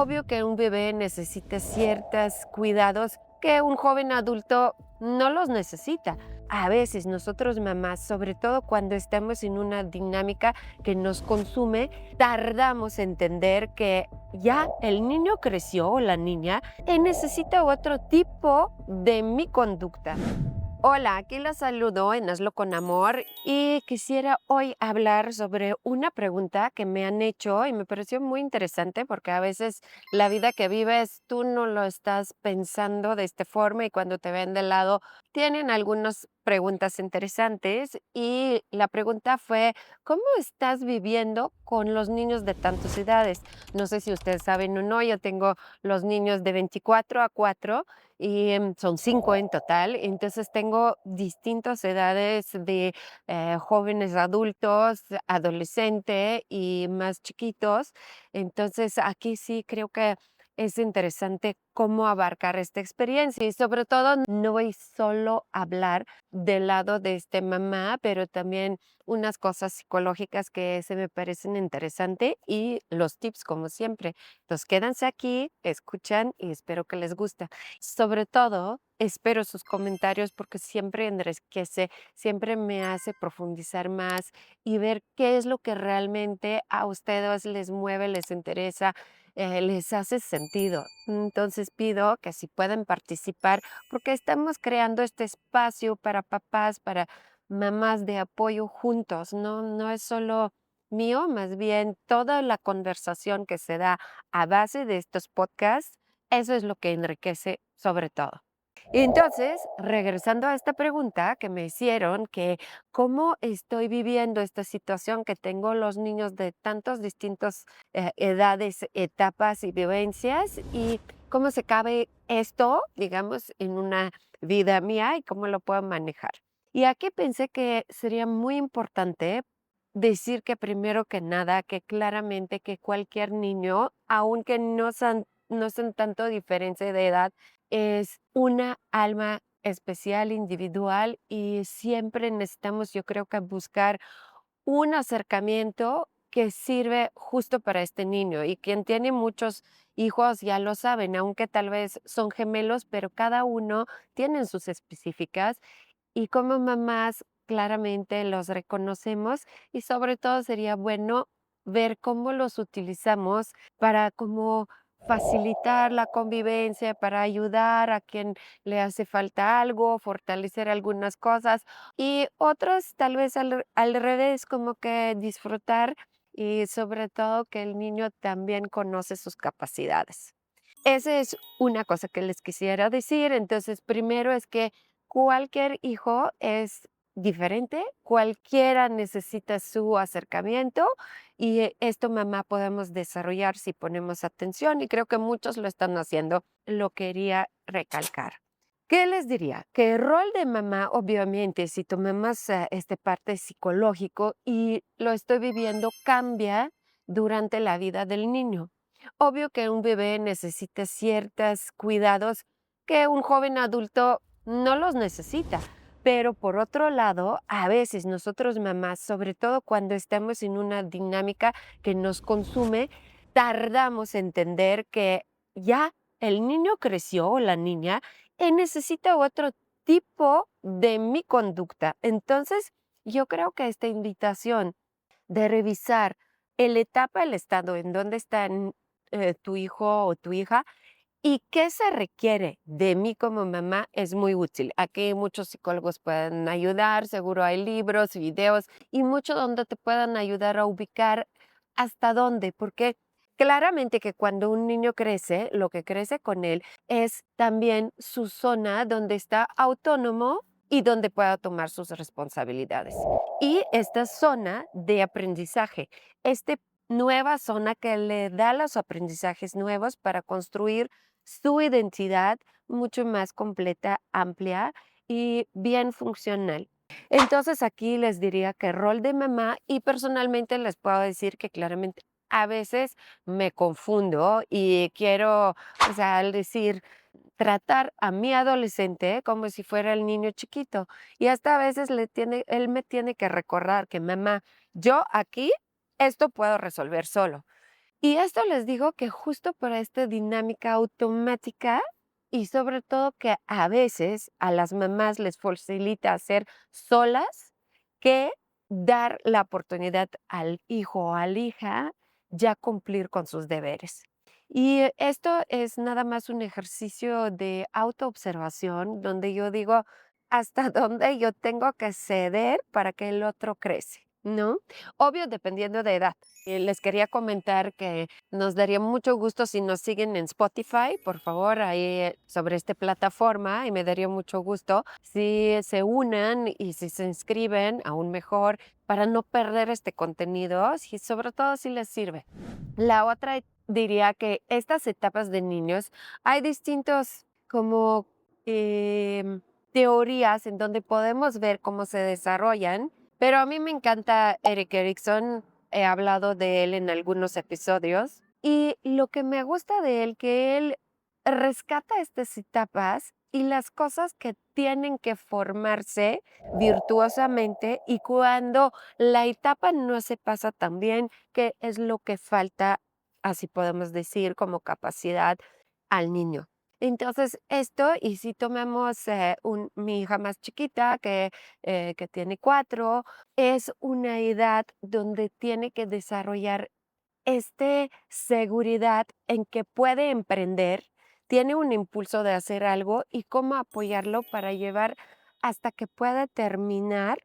Obvio que un bebé necesita ciertos cuidados que un joven adulto no los necesita. A veces nosotros mamás, sobre todo cuando estamos en una dinámica que nos consume, tardamos en entender que ya el niño creció o la niña y necesita otro tipo de mi conducta. Hola, aquí la saludo en Hazlo con Amor y quisiera hoy hablar sobre una pregunta que me han hecho y me pareció muy interesante porque a veces la vida que vives tú no lo estás pensando de esta forma y cuando te ven de lado tienen algunas preguntas interesantes y la pregunta fue, ¿cómo estás viviendo con los niños de tantas edades? No sé si ustedes saben o no, yo tengo los niños de 24 a 4 y son 5 en total. Entonces tengo distintas edades de jóvenes adultos, adolescente y más chiquitos. Entonces aquí sí creo que es interesante cómo abarcar esta experiencia y sobre todo no voy solo a hablar del lado de este mamá, pero también unas cosas psicológicas que se me parecen interesantes y los tips como siempre. Entonces quédense aquí, escuchan y espero que les guste. Sobre todo, espero sus comentarios porque siempre enriquece, siempre me hace profundizar más y ver qué es lo que realmente a ustedes les mueve, les interesa, les hace sentido. Entonces pido que si pueden participar, porque estamos creando este espacio para papás, para mamás de apoyo juntos, no es solo mío, más bien toda la conversación que se da a base de estos podcasts eso es lo que enriquece sobre todo. Y entonces, regresando a esta pregunta que me hicieron, que cómo estoy viviendo esta situación que tengo los niños de tantos distintos edades, etapas y vivencias y cómo se cabe esto, digamos, en una vida mía y cómo lo puedo manejar. Y aquí pensé que sería muy importante decir que primero que nada, que claramente que cualquier niño, aunque no son tanto diferencia de edad, es una alma especial, individual y siempre necesitamos, yo creo que buscar un acercamiento que sirve justo para este niño y quien tiene muchos hijos ya lo saben, aunque tal vez son gemelos, pero cada uno tiene sus específicas y como mamás claramente los reconocemos y sobre todo sería bueno ver cómo los utilizamos para como facilitar la convivencia, para ayudar a quien le hace falta algo, fortalecer algunas cosas y otras tal vez al revés, como que disfrutar y sobre todo que el niño también conoce sus capacidades. Esa es una cosa que les quisiera decir. Entonces, primero es que cualquier hijo es diferente, cualquiera necesita su acercamiento y esto mamá podemos desarrollar si ponemos atención y creo que muchos lo están haciendo. Lo quería recalcar. ¿Qué les diría? Que el rol de mamá, obviamente, si tomamos este parte psicológico y lo estoy viviendo, cambia durante la vida del niño. Obvio que un bebé necesita ciertos cuidados que un joven adulto no los necesita. Pero por otro lado, a veces nosotros mamás, sobre todo cuando estamos en una dinámica que nos consume, tardamos en entender que ya el niño creció o la niña y necesita otro tipo de mi conducta. Entonces, yo creo que esta invitación de revisar el etapa, el estado en donde está tu hijo o tu hija y qué se requiere de mí como mamá es muy útil. Aquí muchos psicólogos pueden ayudar, seguro hay libros, videos y mucho donde te puedan ayudar a ubicar hasta dónde, porque claramente que cuando un niño crece, lo que crece con él es también su zona donde está autónomo y donde pueda tomar sus responsabilidades. Y esta zona de aprendizaje, esta nueva zona que le da los aprendizajes nuevos para construir su identidad mucho más completa, amplia y bien funcional. Entonces aquí les diría que rol de mamá y personalmente les puedo decir que claramente a veces me confundo y quiero, o sea, al decir, tratar a mi adolescente como si fuera el niño chiquito. Y hasta a veces él me tiene que recordar que mamá, yo aquí esto puedo resolver solo. Y esto les digo que justo por esta dinámica automática y sobre todo que a veces a las mamás les facilita hacer solas que dar la oportunidad al hijo o a la hija ya cumplir con sus deberes. Y esto es nada más un ejercicio de autoobservación donde yo digo hasta dónde yo tengo que ceder para que el otro crece, ¿no? Obvio, dependiendo de edad. Les quería comentar que nos daría mucho gusto si nos siguen en Spotify, por favor, ahí sobre esta plataforma, y me daría mucho gusto si se unan y si se inscriben, aún mejor, para no perder este contenido, y sobre todo si les sirve. La otra diría que estas etapas de niños hay distintos como teorías en donde podemos ver cómo se desarrollan, pero a mí me encanta Eric Erickson, he hablado de él en algunos episodios y lo que me gusta de él, que él rescata estas etapas y las cosas que tienen que formarse virtuosamente y cuando la etapa no se pasa tan bien, qué es lo que falta, así podemos decir, como capacidad al niño. Entonces, esto, y si tomamos mi hija más chiquita, que tiene 4, es una edad donde tiene que desarrollar seguridad en que puede emprender, tiene un impulso de hacer algo y cómo apoyarlo para llevar hasta que pueda terminar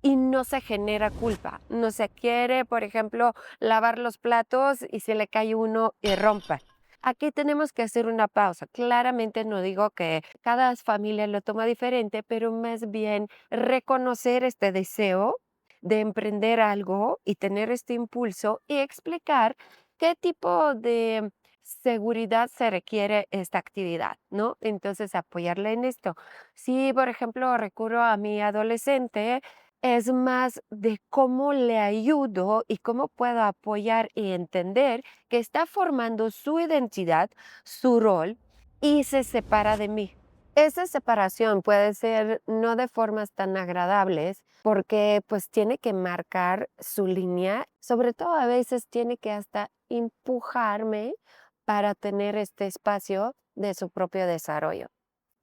y no se genera culpa. No se quiere, por ejemplo, lavar los platos y se le cae uno y rompa. Aquí tenemos que hacer una pausa. Claramente no digo que cada familia lo toma diferente, pero más bien reconocer este deseo de emprender algo y tener este impulso y explicar qué tipo de seguridad se requiere esta actividad, ¿no? Entonces, apoyarle en esto. Si, por ejemplo, recurro a mi adolescente, es más de cómo le ayudo y cómo puedo apoyar y entender que está formando su identidad, su rol y se separa de mí. Esa separación puede ser no de formas tan agradables, porque pues tiene que marcar su línea, sobre todo a veces tiene que hasta empujarme para tener este espacio de su propio desarrollo.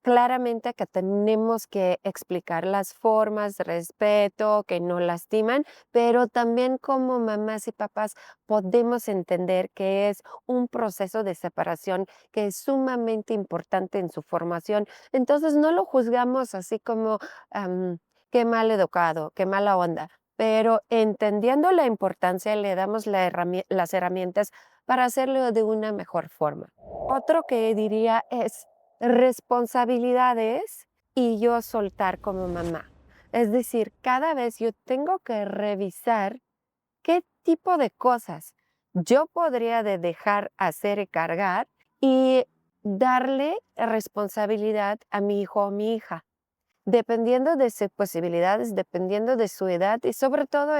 Claramente que tenemos que explicar las formas, respeto, que no lastiman, pero también como mamás y papás podemos entender que es un proceso de separación que es sumamente importante en su formación. Entonces no lo juzgamos así como qué mal educado, qué mala onda, pero entendiendo la importancia le damos las herramientas para hacerlo de una mejor forma. Otro que diría es responsabilidades y yo soltar como mamá. Es decir, cada vez yo tengo que revisar qué tipo de cosas yo podría de dejar hacer y cargar y darle responsabilidad a mi hijo o mi hija, dependiendo de sus posibilidades, dependiendo de su edad y sobre todo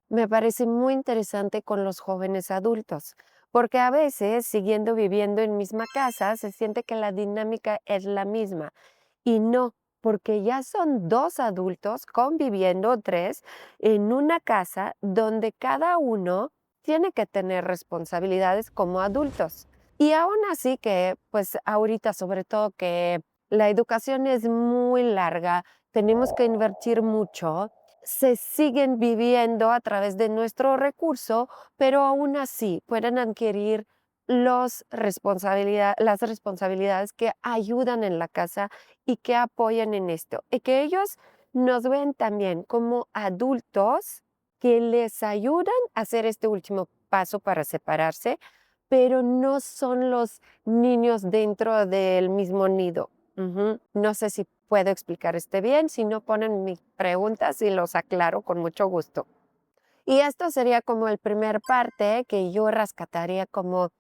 me parece muy interesante con los jóvenes adultos, porque a veces siguiendo viviendo en misma casa se siente que la dinámica es la misma y no, porque ya son 2 adultos conviviendo, 3, en una casa donde cada uno tiene que tener responsabilidades como adultos. Y aún así que, pues ahorita sobre todo que la educación es muy larga, tenemos que invertir mucho, se siguen viviendo a través de nuestro recurso, pero aún así pueden adquirir las responsabilidades que ayudan en la casa y que apoyan en esto. Y que ellos nos ven también como adultos que les ayudan a hacer este último paso para separarse, pero no son los niños dentro del mismo nido. Ujú. No sé si puedo explicar bien, si no ponen mis preguntas y los aclaro con mucho gusto. Y esto sería como el primer parte que yo rescataría como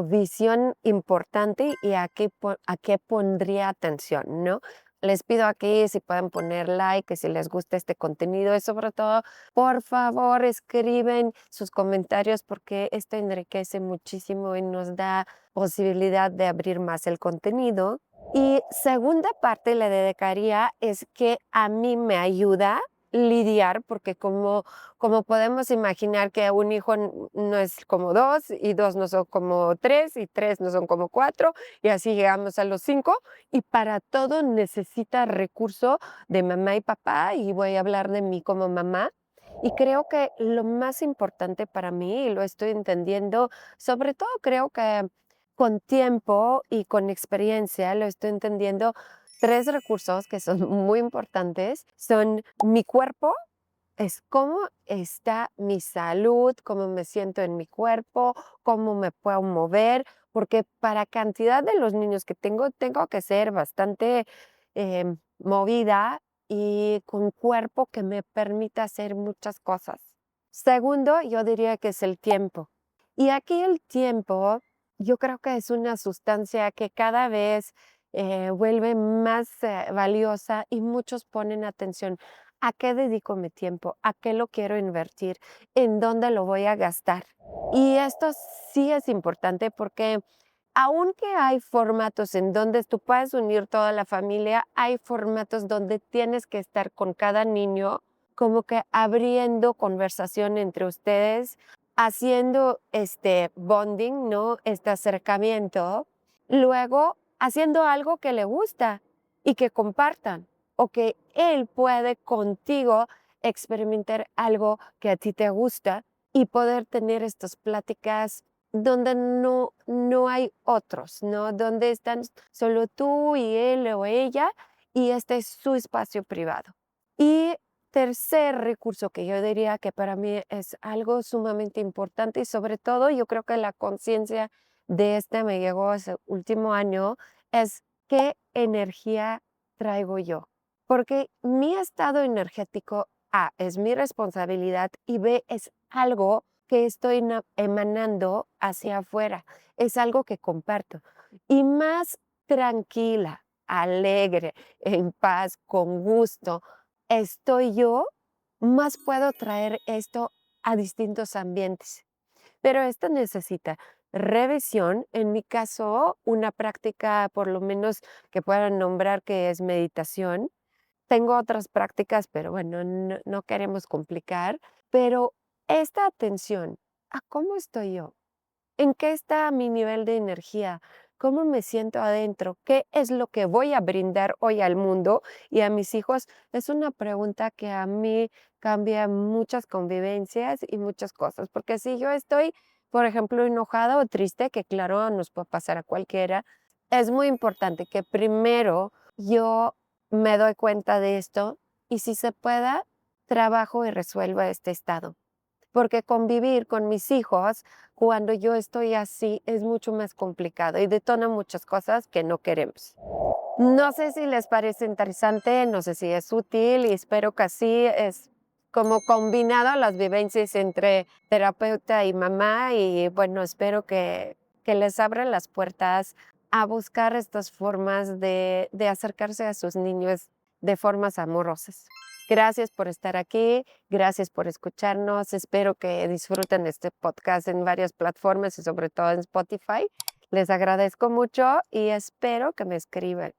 visión importante y a qué pondría atención, ¿no? Les pido aquí si pueden poner like, que si les gusta este contenido y sobre todo, por favor, escriben sus comentarios porque esto enriquece muchísimo y nos da posibilidad de abrir más el contenido. Y segunda parte le dedicaría es que a mí me ayuda lidiar, porque como podemos imaginar que un hijo no es como dos, y dos no son como tres, y tres no son como cuatro, y así llegamos a los cinco, y para todo necesita recurso de mamá y papá, y voy a hablar de mí como mamá. Y creo que lo más importante para mí, y lo estoy entendiendo, sobre todo creo que con tiempo y con experiencia, lo estoy entendiendo, tres recursos que son muy importantes son mi cuerpo, es cómo está mi salud, cómo me siento en mi cuerpo, cómo me puedo mover, porque para cantidad de los niños que tengo que ser bastante movida y con cuerpo que me permita hacer muchas cosas. Segundo, yo diría que es el tiempo. Y aquí el tiempo, yo creo que es una sustancia que cada vez vuelve más valiosa y muchos ponen atención. ¿A qué dedico mi tiempo? ¿A qué lo quiero invertir? ¿En dónde lo voy a gastar? Y esto sí es importante porque aunque hay formatos en donde tú puedes unir toda la familia, hay formatos donde tienes que estar con cada niño, como que abriendo conversación entre ustedes, haciendo este bonding, ¿no? Este acercamiento, luego haciendo algo que le gusta y que compartan, o que él puede contigo experimentar algo que a ti te gusta y poder tener estas pláticas donde no hay otros, ¿no? Donde están solo tú y él o ella y este es su espacio privado. Y tercer recurso que yo diría que para mí es algo sumamente importante y sobre todo yo creo que la conciencia de este me llegó ese último año es qué energía traigo yo. Porque mi estado energético, A, es mi responsabilidad y B, es algo que estoy emanando hacia afuera, es algo que comparto. Y más tranquila, alegre, en paz, con gusto, estoy yo, más puedo traer esto a distintos ambientes. Pero esto necesita revisión, en mi caso, una práctica por lo menos que puedan nombrar que es meditación. Tengo otras prácticas, pero bueno, no queremos complicar, pero esta atención a cómo estoy yo, en qué está mi nivel de energía, cómo me siento adentro, qué es lo que voy a brindar hoy al mundo y a mis hijos, es una pregunta que a mí cambia muchas convivencias y muchas cosas, porque si yo estoy, por ejemplo, enojada o triste, que claro, nos puede pasar a cualquiera, es muy importante que primero yo me doy cuenta de esto y si se pueda, trabajo y resuelvo este estado. Porque convivir con mis hijos cuando yo estoy así es mucho más complicado y detona muchas cosas que no queremos. No sé si les parece interesante, no sé si es útil y espero que así es como combinado las vivencias entre terapeuta y mamá y bueno, espero que les abran las puertas a buscar estas formas de acercarse a sus niños de formas amorosas. Gracias por estar aquí, gracias por escucharnos, espero que disfruten este podcast en varias plataformas y sobre todo en Spotify. Les agradezco mucho y espero que me escriban.